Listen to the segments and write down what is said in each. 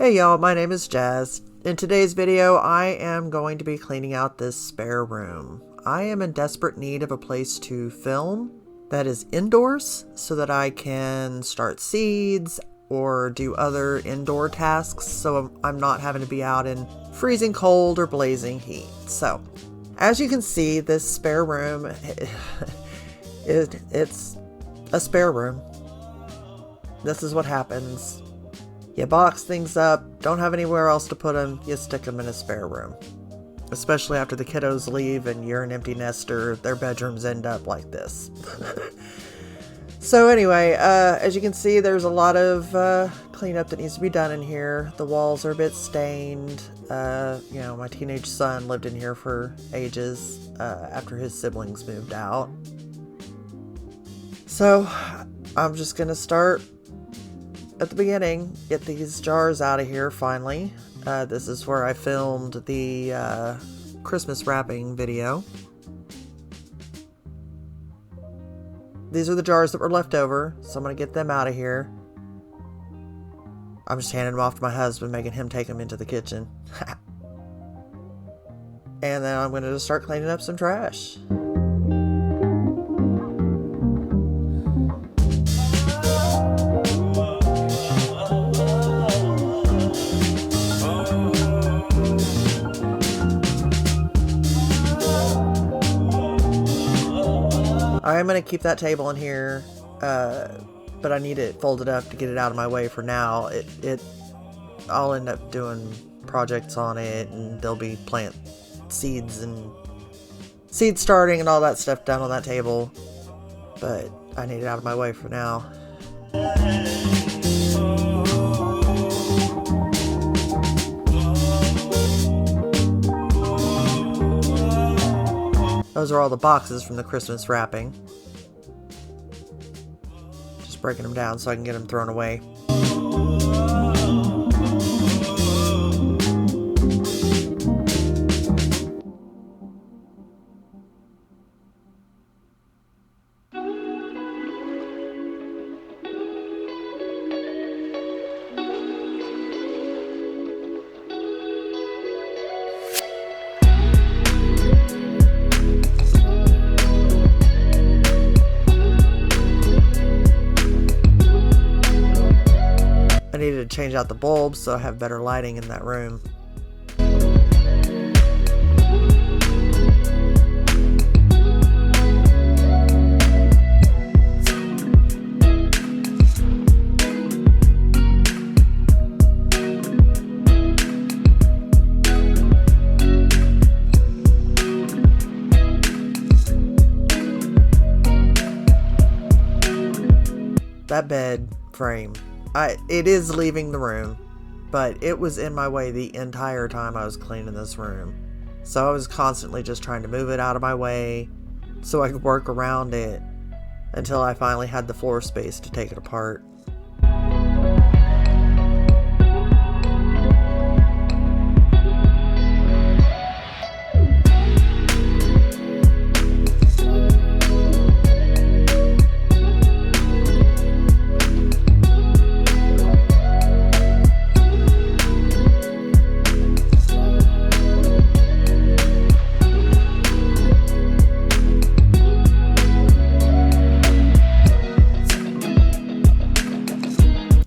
Hey y'all, my name is Jazz. In today's video, I am going to be cleaning out this spare room. I am in desperate need of a place to film that is indoors so that I can start seeds or do other indoor tasks so I'm not having to be out in freezing cold or blazing heat. So, as you can see, this spare room, it's a spare room. This is what happens. You box things up, don't have anywhere else to put them, you stick them in a spare room. Especially after the kiddos leave and you're an empty nester, their bedrooms end up like this. So anyway, as you can see, there's a lot of cleanup that needs to be done in here. The walls are a bit stained. My teenage son lived in here for ages after his siblings moved out. So I'm just gonna start at the beginning, get these jars out of here finally. This is where I filmed the Christmas wrapping video. These are the jars that were left over, so I'm going to get them out of here. I'm just handing them off to my husband, making him take them into the kitchen. And then I'm going to just start cleaning up some trash. I'm going to keep that table in here, but I need it folded up to get it out of my way for now. I'll end up doing projects on it, and there'll be plant seeds and seed starting and all that stuff done on that table, but I need it out of my way for now. Those are all the boxes from the Christmas wrapping. Just breaking them down so I can get them thrown away. I needed to change out the bulbs so I have better lighting in that room. That bed frame, it is leaving the room, but it was in my way the entire time I was cleaning this room. So I was constantly just trying to move it out of my way so I could work around it until I finally had the floor space to take it apart.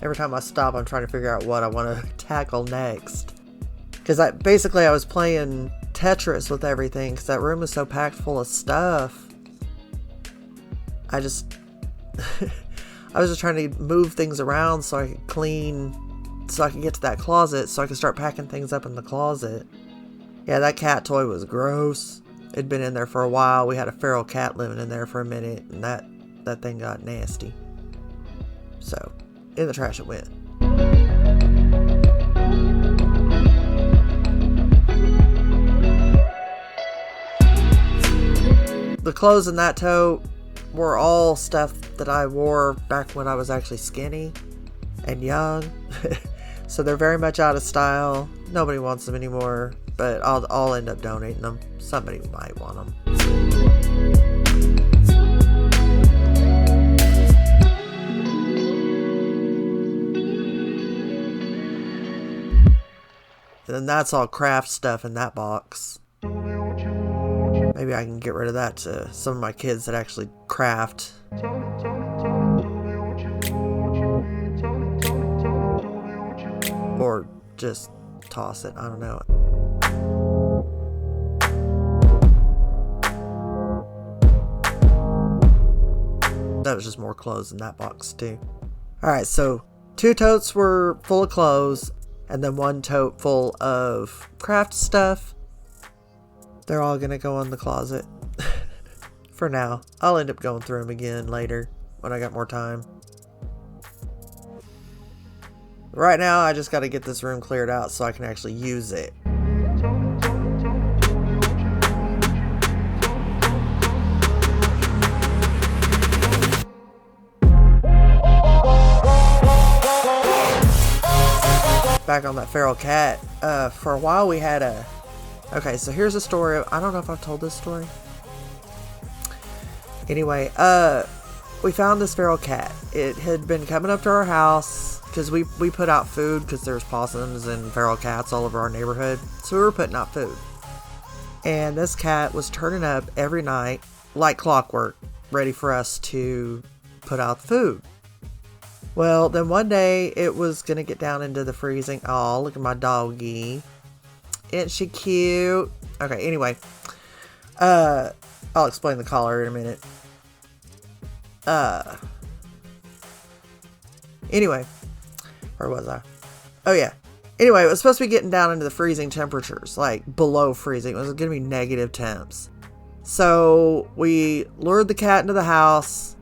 Every time I stop, I'm trying to figure out what I want to tackle next. Because I was playing Tetris with everything, because that room was so packed full of stuff. I was just trying to move things around so I could clean, so I could get to that closet, so I could start packing things up in the closet. Yeah, that cat toy was gross. It'd been in there for a while. We had a feral cat living in there for a minute, and that thing got nasty. So in the trash it went. The clothes in that tote were all stuff that I wore back when I was actually skinny and young. So they're very much out of style. Nobody wants them anymore, but I'll end up donating them. Somebody might want them. And then that's all craft stuff in that box. Maybe I can get rid of that to some of my kids that actually craft. Or just toss it. I don't know. That was just more clothes in that box too. Alright, so 2 totes were full of clothes, and then 1 tote full of craft stuff. They're all gonna go in the closet for now. I'll end up going through them again later when I got more time. Right now, I just gotta get this room cleared out so I can actually use it. Back on that feral cat. For a while we had a... Okay, so here's a story. I don't know if I've told this story. Anyway, we found this feral cat. It had been coming up to our house because we put out food because there's possums and feral cats all over our neighborhood. So we were putting out food. And this cat was turning up every night like clockwork, ready for us to put out food. Well, then one day it was going to get down into the freezing. Oh, look at my doggy. Isn't she cute? Okay, anyway. I'll explain the collar in a minute. Anyway. Where was I? Oh, yeah. Anyway, it was supposed to be getting down into the freezing temperatures. Like, below freezing. It was going to be negative temps. So, we lured the cat into the house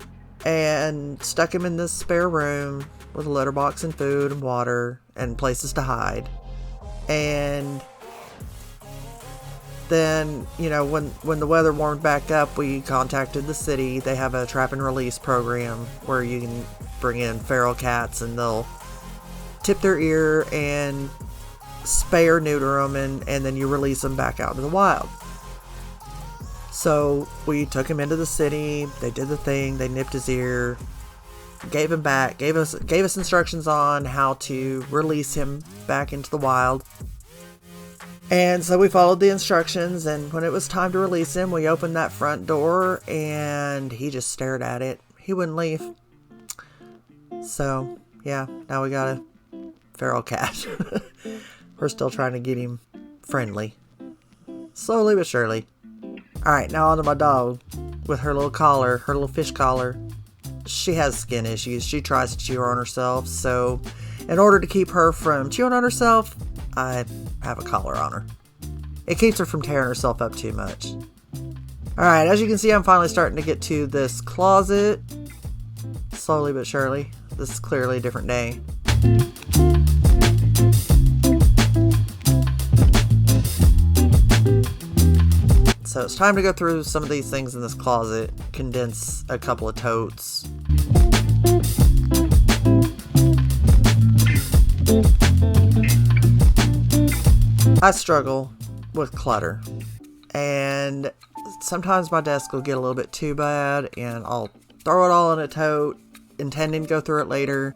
and stuck him in this spare room with a litter box and food and water and places to hide. And then, you know, when the weather warmed back up, we contacted the city. They have a trap and release program where you can bring in feral cats and they'll tip their ear and spay or neuter them, and then you release them back out into the wild. So we took him into the city. They did the thing. They nipped his ear, gave him back, gave us instructions on how to release him back into the wild. And so we followed the instructions, and when it was time to release him, we opened that front door and he just stared at it. He wouldn't leave. So yeah, now we got a feral cat. We're still trying to get him friendly. Slowly but surely. Alright, now on to my dog with her little collar, her little fish collar. She has skin issues. She tries to chew on herself, so in order to keep her from chewing on herself, I have a collar on her. It keeps her from tearing herself up too much. Alright, as you can see, I'm finally starting to get to this closet. Slowly but surely. This is clearly a different day. So it's time to go through some of these things in this closet, condense a couple of totes. I struggle with clutter, and sometimes my desk will get a little bit too bad and I'll throw it all in a tote, intending to go through it later,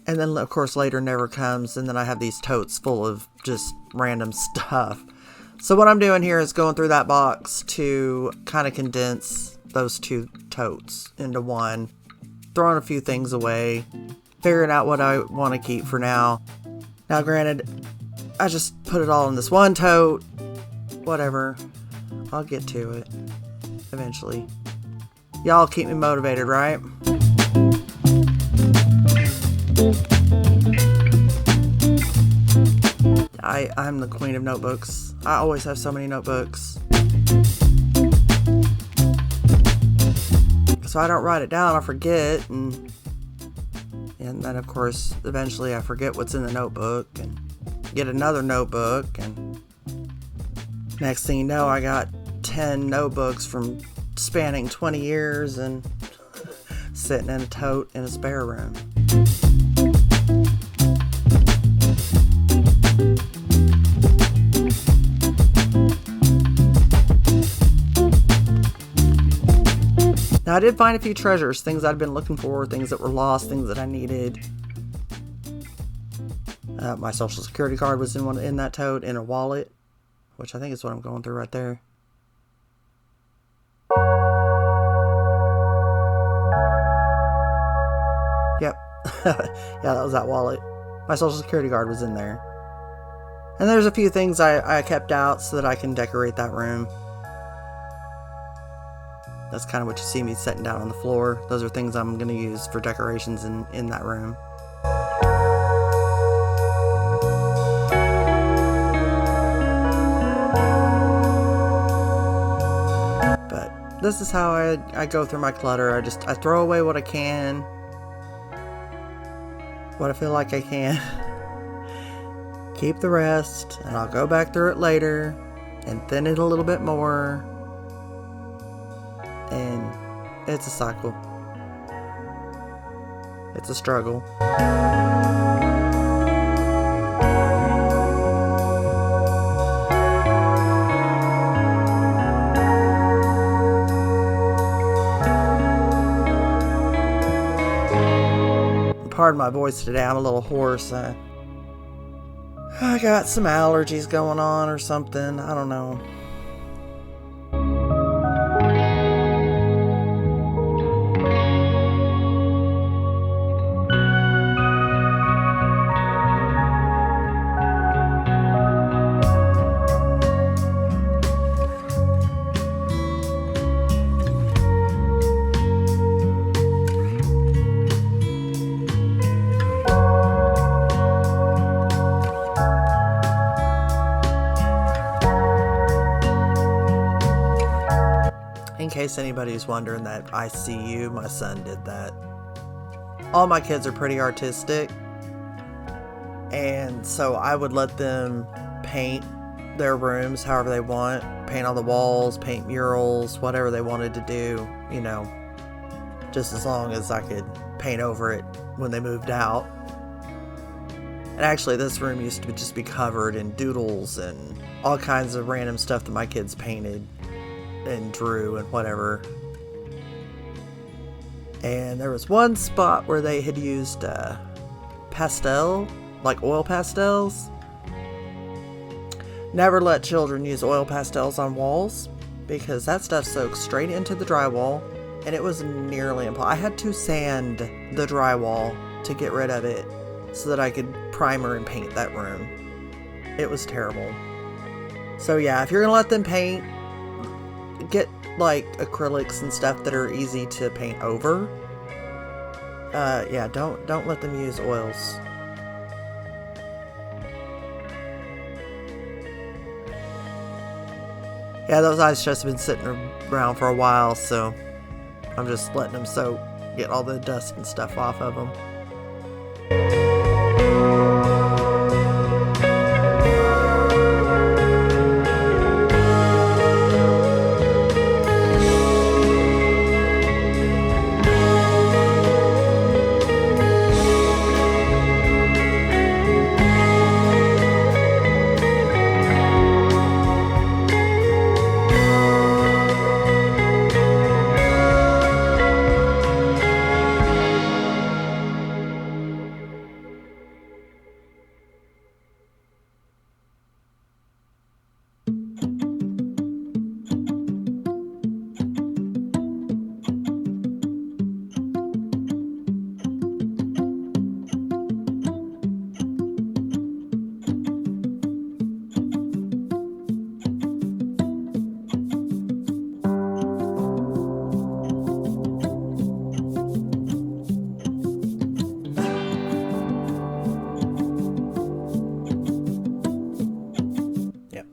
and then of course later never comes, and then I have these totes full of just random stuff. So what I'm doing here is going through that box to kind of condense those 2 totes into one, throwing a few things away, figuring out what I want to keep for now. Now granted, I just put it all in this one tote. Whatever. I'll get to it eventually. Y'all keep me motivated, right? I'm the queen of notebooks. I always have so many notebooks. So I don't write it down, I forget, and then of course eventually I forget what's in the notebook and get another notebook, and next thing you know I got 10 notebooks from spanning 20 years and sitting in a tote in a spare room. Now, I did find a few treasures, things I'd been looking for, things that were lost, things that I needed. My social security card was in that tote, in a wallet, which I think is what I'm going through right there. Yep. Yeah, that was that wallet. My social security card was in there. And there's a few things I kept out so that I can decorate that room. That's kind of what you see me setting down on the floor. Those are things I'm going to use for decorations in that room. But this is how I go through my clutter. I throw away what I can, what I feel like I can. Keep the rest, and I'll go back through it later and thin it a little bit more. And it's a cycle. It's a struggle. Pardon my voice today, I'm a little hoarse. I got some allergies going on or something. I don't know. In case anybody's wondering, that I see you, my son did that. All my kids are pretty artistic, and so I would let them paint their rooms however they want. Paint on the walls, paint murals, whatever they wanted to do, you know, just as long as I could paint over it when they moved out. And actually, this room used to just be covered in doodles and all kinds of random stuff that my kids painted and drew and whatever. And there was one spot where they had used pastel, like oil pastels. Never let children use oil pastels on walls, because that stuff soaks straight into the drywall, and it was nearly impossible. I had to sand the drywall to get rid of it so that I could primer and paint that room. It was terrible. So yeah, if you're gonna let them paint, get like acrylics and stuff that are easy to paint over. Yeah, don't let them use oils. Yeah, those ice chests have been sitting around for a while, so I'm just letting them soak, get all the dust and stuff off of them.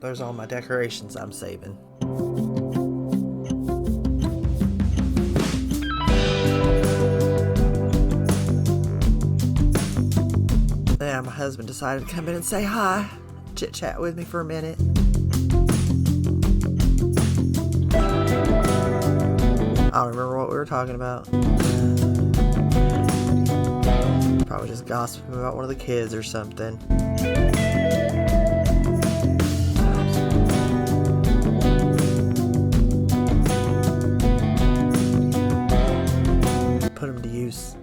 There's all my decorations I'm saving. Yeah, my husband decided to come in and say hi, chit chat with me for a minute. I don't remember what we were talking about. Probably just gossiping about one of the kids or something. Put him to use.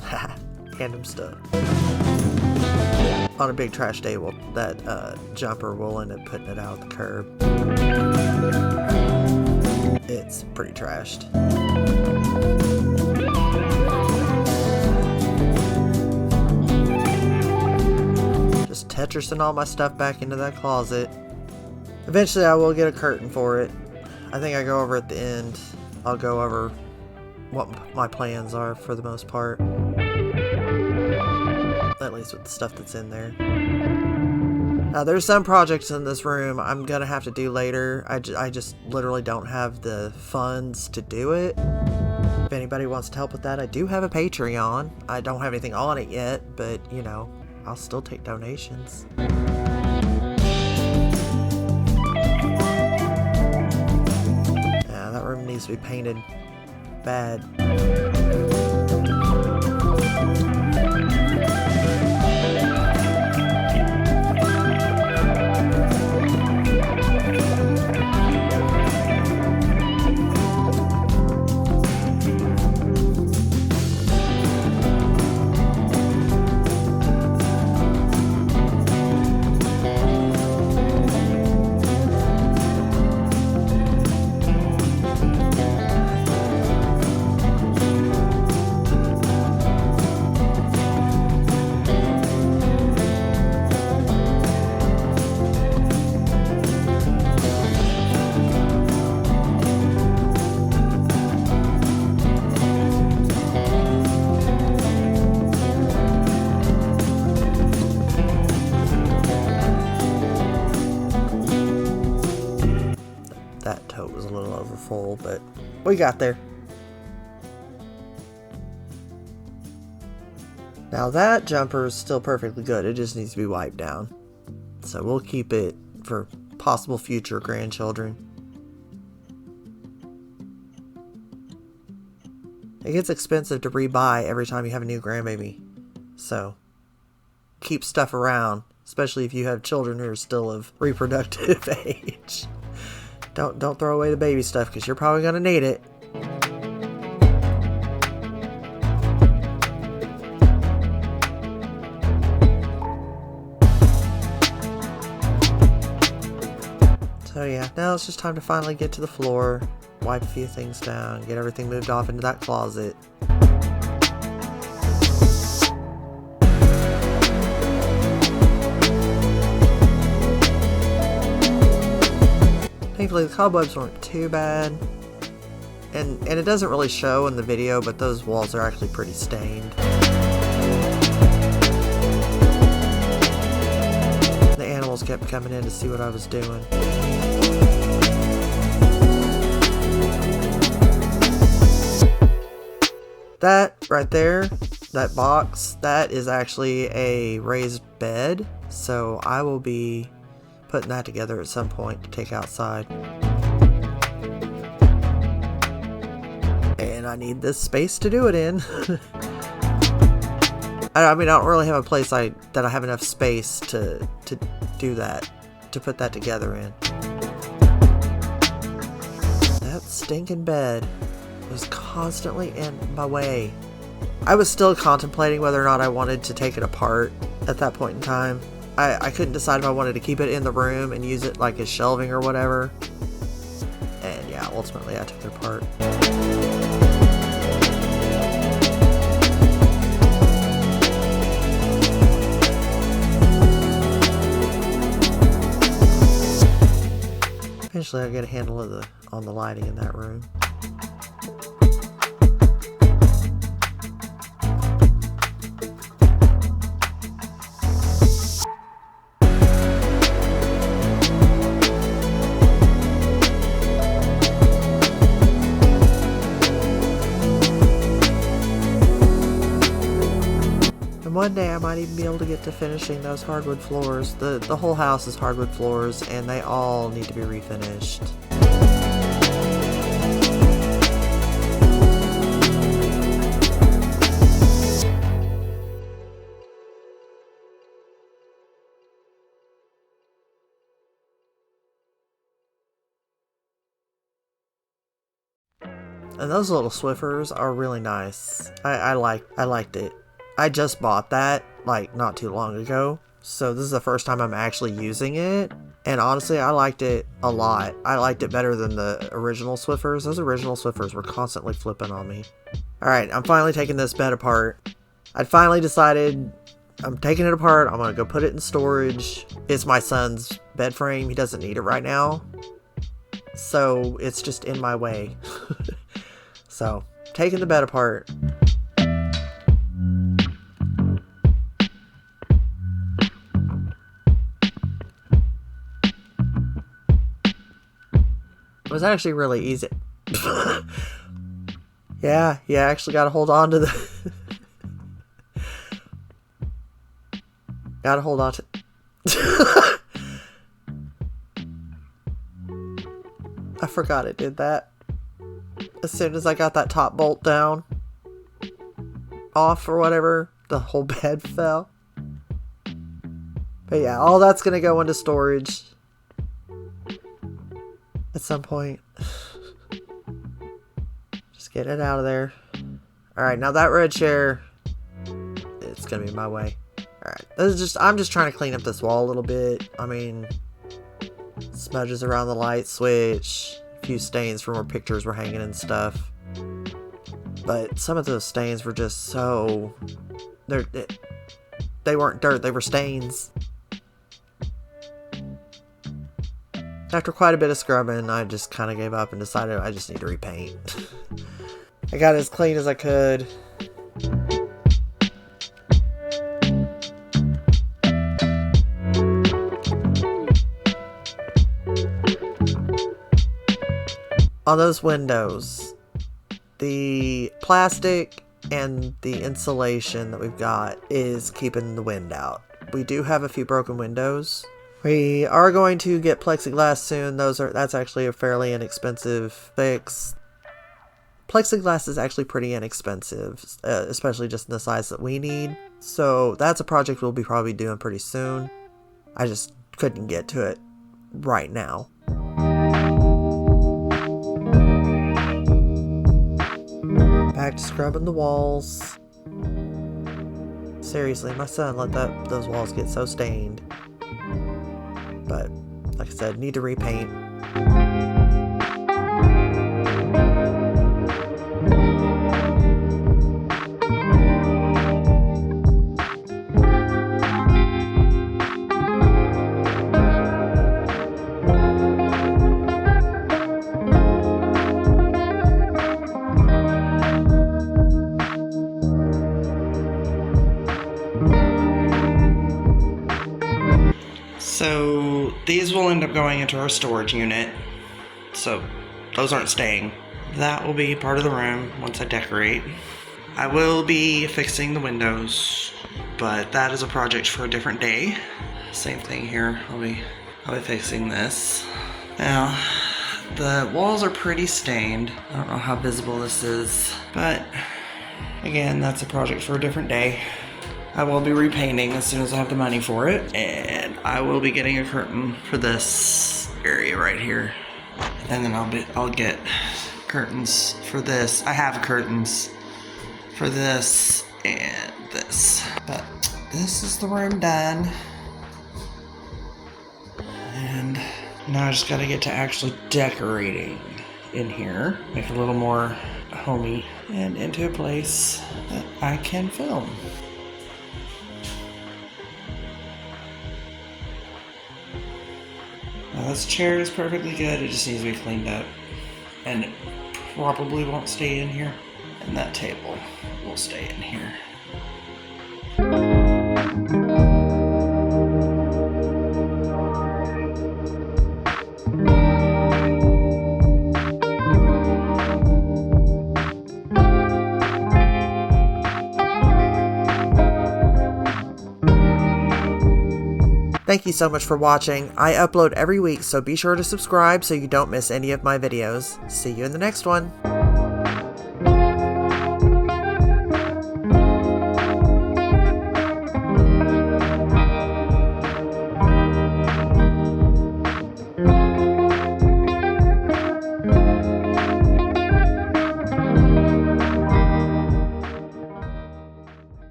Hand him stuff. on a big trash day, that jumper will end up putting it out the curb. It's pretty trashed. Just Tetrising all my stuff back into that closet. Eventually I will get a curtain for it. I think I go over at the end. I'll go over what my plans are for the most part. At least with the stuff that's in there. Now there's some projects in this room I'm gonna have to do later. I just literally don't have the funds to do it. If anybody wants to help with that, I do have a Patreon. I don't have anything on it yet, but you know, I'll still take donations. Yeah, that room needs to be painted bad. That tote was a little over full, but we got there. Now that jumper is still perfectly good. It just needs to be wiped down. So we'll keep it for possible future grandchildren. It gets expensive to rebuy every time you have a new grandbaby. So keep stuff around, especially if you have children who are still of reproductive age. Don't throw away the baby stuff because you're probably going to need it. So yeah, now it's just time to finally get to the floor, wipe a few things down, get everything moved off into that closet. Thankfully the cobwebs weren't too bad, and it doesn't really show in the video, but those walls are actually pretty stained. The animals kept coming in to see what I was doing. That right there, that box, that is actually a raised bed, so I will be putting that together at some point to take outside. And I need this space to do it in. I mean, I don't really have a place that I have enough space to do that, to put that together in. That stinking bed was constantly in my way. I was still contemplating whether or not I wanted to take it apart at that point in time. I couldn't decide if I wanted to keep it in the room and use it like as shelving or whatever. And yeah, ultimately I took it apart. Eventually I'll get a handle on the lighting in that room. One day I might even be able to get to finishing those hardwood floors. The whole house is hardwood floors and they all need to be refinished. And those little Swiffers are really nice. I liked it. I just bought that, like, not too long ago. So this is the first time I'm actually using it. And honestly, I liked it a lot. I liked it better than the original Swiffers. Those original Swiffers were constantly flipping on me. Alright, I'm finally taking this bed apart. I finally decided I'm taking it apart. I'm going to go put it in storage. It's my son's bed frame. He doesn't need it right now. So it's just in my way. So, taking the bed apart. It was actually really easy. Yeah, you actually got to hold on to the... Gotta hold on to... I forgot it did that. As soon as I got that top bolt down, off or whatever, the whole bed fell. But yeah, all that's gonna go into storage at some point. Just get it out of there. Alright, now that red chair, it's gonna be my way. Alright, I'm just trying to clean up this wall a little bit. I mean, smudges around the light switch, a few stains from where pictures were hanging and stuff. But some of those stains were just so... They weren't dirt, they were stains. After quite a bit of scrubbing, I just kind of gave up and decided I just need to repaint. I got it as clean as I could. On those windows, the plastic and the insulation that we've got is keeping the wind out. We do have a few broken windows. We are going to get plexiglass soon. That's actually a fairly inexpensive fix. Plexiglass is actually pretty inexpensive, especially just in the size that we need. So that's a project we'll be probably doing pretty soon. I just couldn't get to it right now. Back to scrubbing the walls. Seriously, my son let those walls get so stained. But, like I said, need to repaint. So these will end up going into our storage unit. So those aren't staying. That will be part of the room once I decorate. I will be fixing the windows, but that is a project for a different day. Same thing here. I'll be fixing this. Now, the walls are pretty stained. I don't know how visible this is, but again, that's a project for a different day. I will be repainting as soon as I have the money for it, and I will be getting a curtain for this area right here, and then I'll get curtains for this. I have curtains for this and this, but this is the room done, and now I just gotta get to actually decorating in here, make it a little more homey and into a place that I can film. Now this chair is perfectly good, it just needs to be cleaned up. And it probably won't stay in here. And that table will stay in here. Thank you so much for watching. I upload every week, so be sure to subscribe so you don't miss any of my videos. See you in the next one.